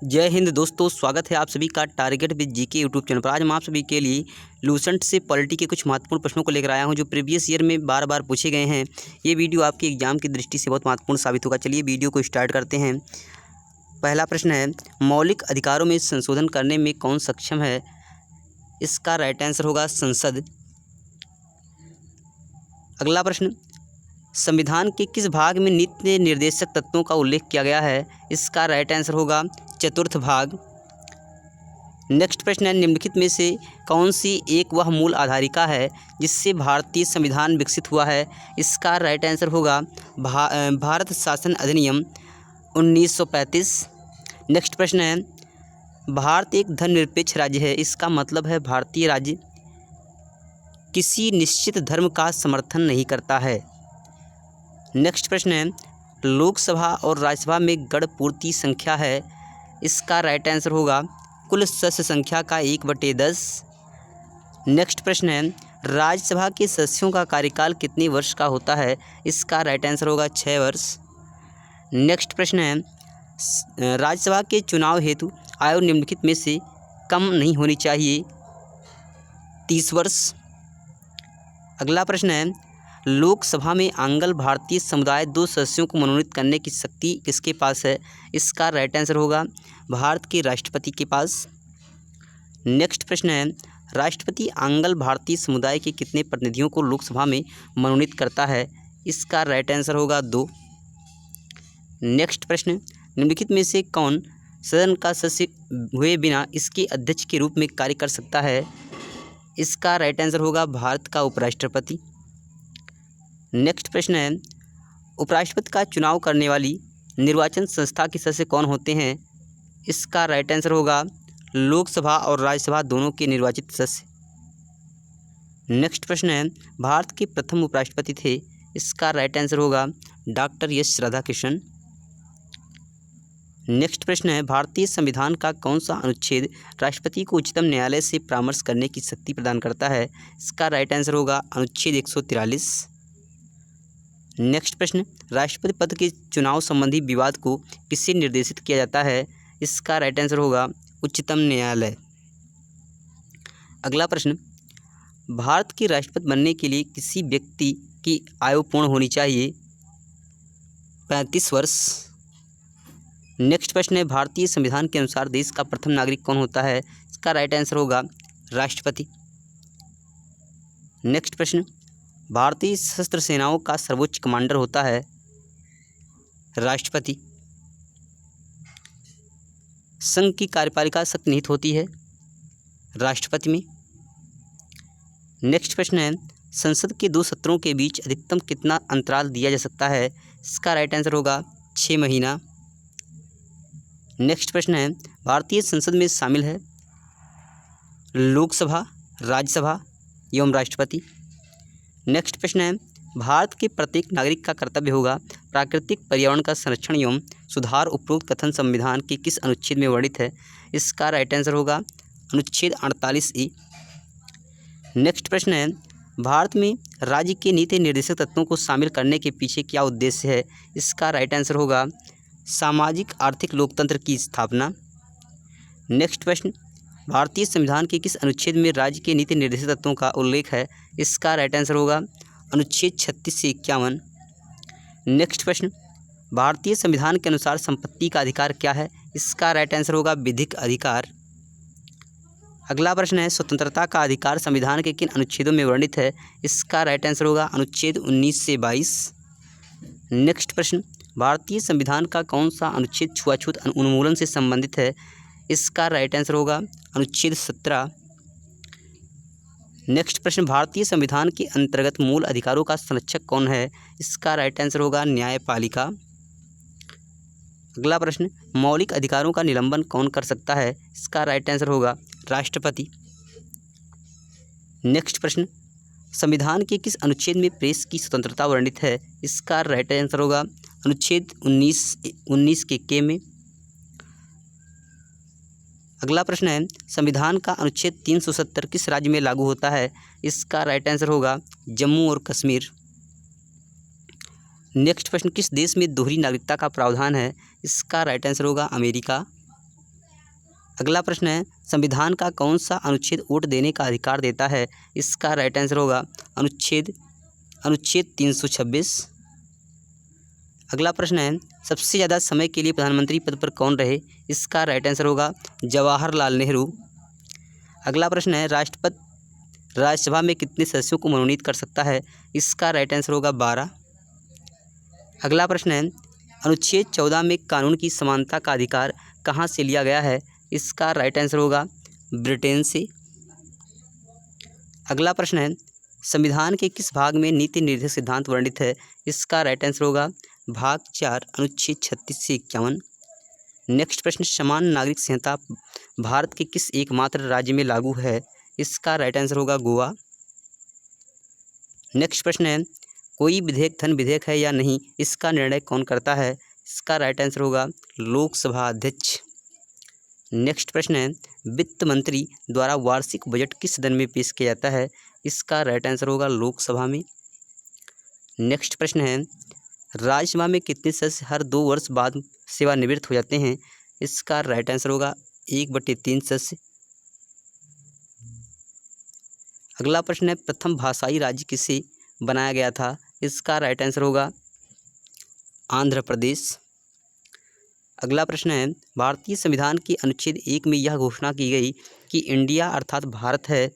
जय हिंद दोस्तों, स्वागत है आप सभी का target with GK YouTube channel पर। आज मैं आप सभी के लिए लूसेंट से पॉलिटी के कुछ महत्वपूर्ण प्रश्नों को लेकर आया हूं जो प्रीवियस ईयर में बार बार पूछे गए हैं। ये वीडियो आपके एग्जाम की दृष्टि से बहुत महत्वपूर्ण साबित होगा। चलिए वीडियो को स्टार्ट करते हैं। पहला प्रश्न है, मौलिक अधिकारों में संशोधन करने में कौन सक्षम है? इसका राइट आंसर होगा संसद। अगला प्रश्न, संविधान के किस भाग में नीति निर्देशक तत्वों का उल्लेख किया गया है? इसका राइट आंसर होगा चतुर्थ भाग। नेक्स्ट प्रश्न है, निम्नलिखित में से कौन सी एक वह मूल आधारिका है जिससे भारतीय संविधान विकसित हुआ है? इसका राइट आंसर होगा भारत शासन अधिनियम 1935। नेक्स्ट प्रश्न है, भारत एक धर्मनिरपेक्ष राज्य है, इसका मतलब है भारतीय राज्य किसी निश्चित धर्म का समर्थन नहीं करता है। नेक्स्ट प्रश्न है, लोकसभा और राज्यसभा में गण पूर्ति संख्या है, इसका राइट आंसर होगा कुल सदस्य संख्या का 1/10। नेक्स्ट प्रश्न है, राज्यसभा के सदस्यों का कार्यकाल कितने वर्ष का होता है? इसका राइट आंसर होगा 6 वर्ष। नेक्स्ट प्रश्न है, राज्यसभा के चुनाव हेतु आयु निम्नलिखित में से कम नहीं होनी चाहिए, 30 वर्ष। अगला प्रश्न है, लोकसभा में आंग्ल भारतीय समुदाय 2 सदस्यों को मनोनीत करने की शक्ति किसके पास है? इसका राइट आंसर होगा भारत के राष्ट्रपति के पास। नेक्स्ट प्रश्न है, राष्ट्रपति आंग्ल भारतीय समुदाय के कितने प्रतिनिधियों को लोकसभा में मनोनीत करता है? इसका राइट आंसर होगा 2। नेक्स्ट प्रश्न, निम्नलिखित में से कौन सदन का सदस्य हुए बिना इसके अध्यक्ष के रूप में कार्य कर सकता है? इसका राइट आंसर होगा भारत का उपराष्ट्रपति। नेक्स्ट प्रश्न है, उपराष्ट्रपति का चुनाव करने वाली निर्वाचन संस्था के सदस्य कौन होते हैं? इसका राइट आंसर होगा लोकसभा और राज्यसभा दोनों के निर्वाचित सदस्य। नेक्स्ट प्रश्न है, भारत के प्रथम उपराष्ट्रपति थे, इसका राइट आंसर होगा डॉक्टर एस राधाकृष्णन। नेक्स्ट प्रश्न है, भारतीय संविधान का कौन सा अनुच्छेद राष्ट्रपति को उच्चतम न्यायालय से परामर्श करने की शक्ति प्रदान करता है? इसका राइट आंसर होगा अनुच्छेद 143। नेक्स्ट प्रश्न, राष्ट्रपति पद के चुनाव संबंधी विवाद को किससे निर्देशित किया जाता है? इसका राइट आंसर होगा उच्चतम न्यायालय। अगला प्रश्न, भारत के राष्ट्रपति बनने के लिए किसी व्यक्ति की आयु पूर्ण होनी चाहिए, 35 वर्ष। नेक्स्ट प्रश्न है, भारतीय संविधान के अनुसार देश का प्रथम नागरिक कौन होता है? इसका राइट आंसर होगा राष्ट्रपति। नेक्स्ट प्रश्न, भारतीय सशस्त्र सेनाओं का सर्वोच्च कमांडर होता है राष्ट्रपति। संघ की कार्यपालिका सख्त निहित होती है राष्ट्रपति में। नेक्स्ट प्रश्न है, संसद के 2 सत्रों के बीच अधिकतम कितना अंतराल दिया जा सकता है? इसका राइट आंसर होगा 6 महीना। नेक्स्ट प्रश्न है, भारतीय संसद में शामिल है लोकसभा, राज्यसभा एवं राष्ट्रपति। नेक्स्ट प्रश्न है, भारत के प्रत्येक नागरिक का कर्तव्य होगा प्राकृतिक पर्यावरण का संरक्षण एवं सुधार। उपरोक्त कथन संविधान के किस अनुच्छेद में वर्णित है? इसका राइट आंसर होगा अनुच्छेद 48E। नेक्स्ट प्रश्न है, भारत में राज्य के नीति निर्देशक तत्वों को शामिल करने के पीछे क्या उद्देश्य है? इसका राइट आंसर होगा सामाजिक आर्थिक लोकतंत्र की स्थापना। नेक्स्ट प्रश्न, भारतीय संविधान के किस अनुच्छेद में राज्य के नीति निर्देशक तत्वों का उल्लेख है? इसका राइट आंसर होगा अनुच्छेद 36 से 51। नेक्स्ट प्रश्न, भारतीय संविधान के अनुसार संपत्ति का अधिकार क्या है? इसका राइट आंसर होगा विधिक अधिकार। अगला प्रश्न है, स्वतंत्रता का अधिकार संविधान के किन अनुच्छेदों में वर्णित है? इसका राइट आंसर होगा अनुच्छेद 19 से 22। नेक्स्ट प्रश्न, भारतीय संविधान का कौन सा अनुच्छेद छुआछूत उन्मूलन से संबंधित है? इसका राइट आंसर होगा अनुच्छेद 17। नेक्स्ट प्रश्न, भारतीय संविधान के अंतर्गत मूल अधिकारों का संरक्षक कौन है? इसका राइट आंसर होगा न्यायपालिका। अगला प्रश्न, मौलिक अधिकारों का निलंबन कौन कर सकता है? इसका राइट आंसर होगा राष्ट्रपति। नेक्स्ट प्रश्न, संविधान के किस अनुच्छेद में प्रेस की स्वतंत्रता वर्णित है? इसका राइट आंसर होगा अनुच्छेद 19 के में। अगला प्रश्न है, संविधान का अनुच्छेद 370 किस राज्य में लागू होता है? इसका राइट आंसर होगा जम्मू और कश्मीर। नेक्स्ट प्रश्न, किस देश में दोहरी नागरिकता का प्रावधान है? इसका राइट आंसर होगा अमेरिका। अगला प्रश्न है, संविधान का कौन सा अनुच्छेद वोट देने का अधिकार देता है? इसका राइट आंसर होगा अनुच्छेद 326। अगला प्रश्न है, सबसे ज़्यादा समय के लिए प्रधानमंत्री पद पर कौन रहे? इसका राइट आंसर होगा जवाहरलाल नेहरू। अगला प्रश्न है, राष्ट्रपति राज्यसभा में कितने सदस्यों को मनोनीत कर सकता है? इसका राइट आंसर होगा 12। अगला प्रश्न है, अनुच्छेद 14 में कानून की समानता का अधिकार कहाँ से लिया गया है? इसका राइट आंसर होगा ब्रिटेन से। अगला प्रश्न है, संविधान के किस भाग में नीति निर्देशक सिद्धांत वर्णित है? इसका राइट आंसर होगा भाग 4 अनुच्छेद 36 से 51। नेक्स्ट प्रश्न, समान नागरिक संहिता भारत के किस एकमात्र राज्य में लागू है? इसका राइट आंसर होगा गोवा। नेक्स्ट प्रश्न है, कोई विधेयक धन विधेयक है या नहीं, इसका निर्णय कौन करता है? इसका राइट आंसर होगा लोकसभा अध्यक्ष। नेक्स्ट प्रश्न है, वित्त मंत्री द्वारा वार्षिक बजट किस सदन में पेश किया जाता है? इसका राइट आंसर होगा लोकसभा में। नेक्स्ट प्रश्न है, राज्यसभा में कितने सदस्य हर 2 वर्ष बाद सेवानिवृत्त हो जाते हैं? इसका राइट आंसर होगा 1/3 सदस्य। अगला प्रश्न है, प्रथम भाषाई राज्य किसे बनाया गया था? इसका राइट आंसर होगा आंध्र प्रदेश। अगला प्रश्न है, भारतीय संविधान के अनुच्छेद 1 में यह घोषणा की गई कि इंडिया अर्थात भारत है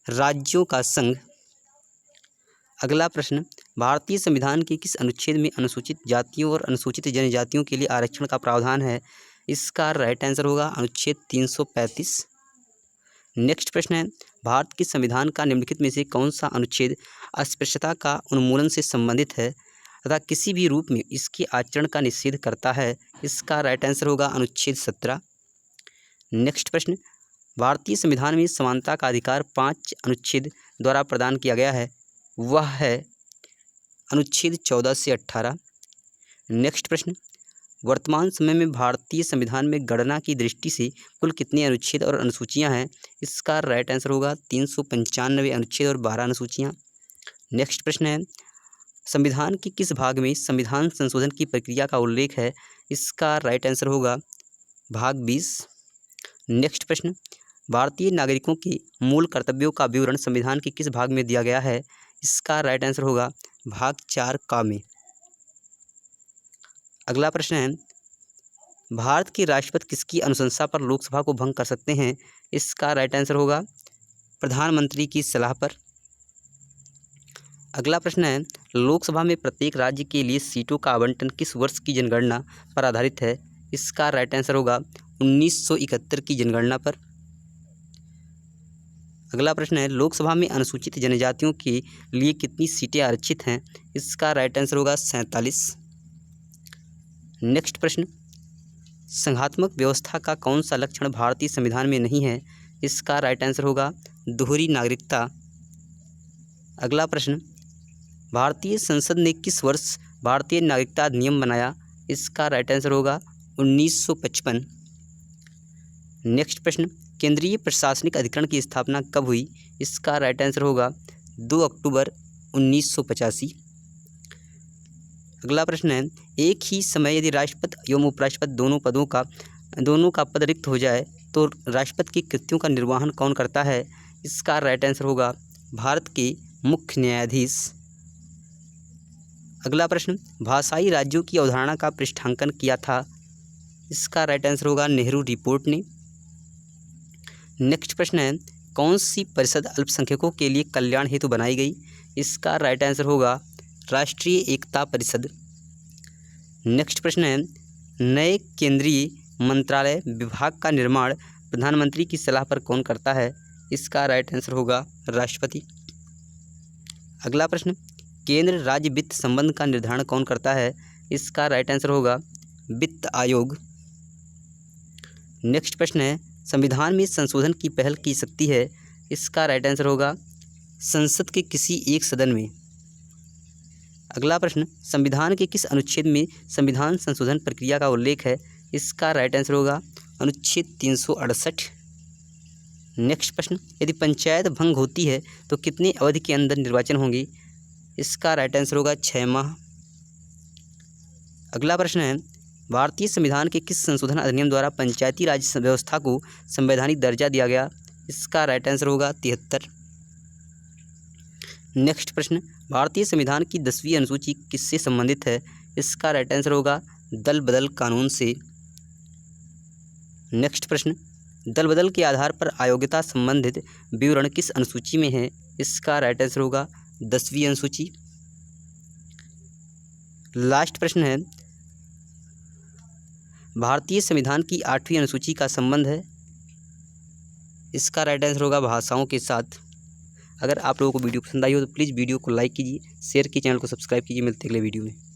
राज्यों का संघ। अगला प्रश्न, भारतीय संविधान के किस अनुच्छेद में अनुसूचित जातियों और अनुसूचित जनजातियों के लिए आरक्षण का प्रावधान है? इसका राइट आंसर होगा अनुच्छेद 335। नेक्स्ट प्रश्न है, भारत के संविधान का निम्नलिखित में से कौन सा अनुच्छेद अस्पृश्यता का उन्मूलन से संबंधित है तथा किसी भी रूप में इसके आचरण का निषेध करता है? इसका राइट आंसर होगा अनुच्छेद 17। नेक्स्ट प्रश्न, भारतीय संविधान में समानता का अधिकार 5 अनुच्छेद द्वारा प्रदान किया गया है, वह है अनुच्छेद 14 से 18। नेक्स्ट प्रश्न, वर्तमान समय में भारतीय संविधान में गणना की दृष्टि से कुल कितने अनुच्छेद और अनुसूचियां हैं? इसका राइट आंसर होगा 395 अनुच्छेद और 12 अनुसूचियां। नेक्स्ट प्रश्न है, संविधान के किस भाग में संविधान संशोधन की प्रक्रिया का उल्लेख है? इसका राइट आंसर होगा भाग 20। नेक्स्ट प्रश्न, भारतीय नागरिकों के मूल कर्तव्यों का विवरण संविधान के किस भाग में दिया गया है? इसका राइट आंसर होगा भाग 4 का में। अगला प्रश्न है, भारत के राष्ट्रपति किसकी अनुशंसा पर लोकसभा को भंग कर सकते हैं? इसका राइट आंसर होगा प्रधानमंत्री की सलाह पर। अगला प्रश्न है, लोकसभा में प्रत्येक राज्य के लिए सीटों का आवंटन किस वर्ष की जनगणना पर आधारित है? इसका राइट आंसर होगा 1971 की जनगणना पर। अगला प्रश्न है, लोकसभा में अनुसूचित जनजातियों के लिए कितनी सीटें आरक्षित हैं? इसका राइट आंसर होगा 47। नेक्स्ट प्रश्न, संघात्मक व्यवस्था का कौन सा लक्षण भारतीय संविधान में नहीं है? इसका राइट आंसर होगा दोहरी नागरिकता। अगला प्रश्न, भारतीय संसद ने किस वर्ष भारतीय नागरिकता अधिनियम बनाया? इसका राइट आंसर होगा 1955। नेक्स्ट प्रश्न, केंद्रीय प्रशासनिक अधिकरण की स्थापना कब हुई? इसका राइट आंसर होगा 2 अक्टूबर 1985। अगला प्रश्न है, एक ही समय यदि राष्ट्रपति एवं उपराष्ट्रपति दोनों का पद रिक्त हो जाए तो राष्ट्रपति की कृत्यों का निर्वहन कौन करता है? इसका राइट आंसर होगा भारत के मुख्य न्यायाधीश। अगला प्रश्न, भाषाई राज्यों की अवधारणा का पृष्ठांकन किया था? इसका राइट आंसर होगा नेहरू रिपोर्ट ने। नेक्स्ट प्रश्न है, कौन सी परिषद अल्पसंख्यकों के लिए कल्याण हेतु बनाई गई? इसका राइट आंसर होगा राष्ट्रीय एकता परिषद। नेक्स्ट प्रश्न है, नए केंद्रीय मंत्रालय विभाग का निर्माण प्रधानमंत्री की सलाह पर कौन करता है? इसका राइट आंसर होगा राष्ट्रपति। अगला प्रश्न, केंद्र राज्य वित्त संबंध का निर्धारण कौन करता है? इसका राइट आंसर होगा वित्त आयोग। नेक्स्ट प्रश्न है, संविधान में संशोधन की पहल की सकती है? इसका राइट आंसर होगा संसद के किसी एक सदन में। अगला प्रश्न, संविधान के किस अनुच्छेद में संविधान संशोधन प्रक्रिया का उल्लेख है? इसका राइट आंसर होगा अनुच्छेद 368। नेक्स्ट प्रश्न, यदि पंचायत भंग होती है तो कितनी अवधि के अंदर निर्वाचन होंगे? इसका राइट आंसर होगा 6 माह। अगला प्रश्न है, भारतीय संविधान के किस संशोधन अधिनियम द्वारा पंचायती राज व्यवस्था को संवैधानिक दर्जा दिया गया? इसका राइट आंसर होगा 73। नेक्स्ट प्रश्न, भारतीय संविधान की 10वीं अनुसूची किससे संबंधित है? इसका राइट आंसर होगा दल बदल कानून से। नेक्स्ट प्रश्न, दल बदल के आधार पर अयोग्यता संबंधित विवरण किस अनुसूची में है? इसका राइट आंसर होगा 10वीं अनुसूची। लास्ट प्रश्न है, भारतीय संविधान की 8वीं अनुसूची का संबंध है? इसका राइट आंसर होगा भाषाओं के साथ। अगर आप लोगों को वीडियो पसंद आई हो तो प्लीज़ वीडियो को लाइक कीजिए, शेयर कीजिए, चैनल को सब्सक्राइब कीजिए। मिलते हैं अगले वीडियो में।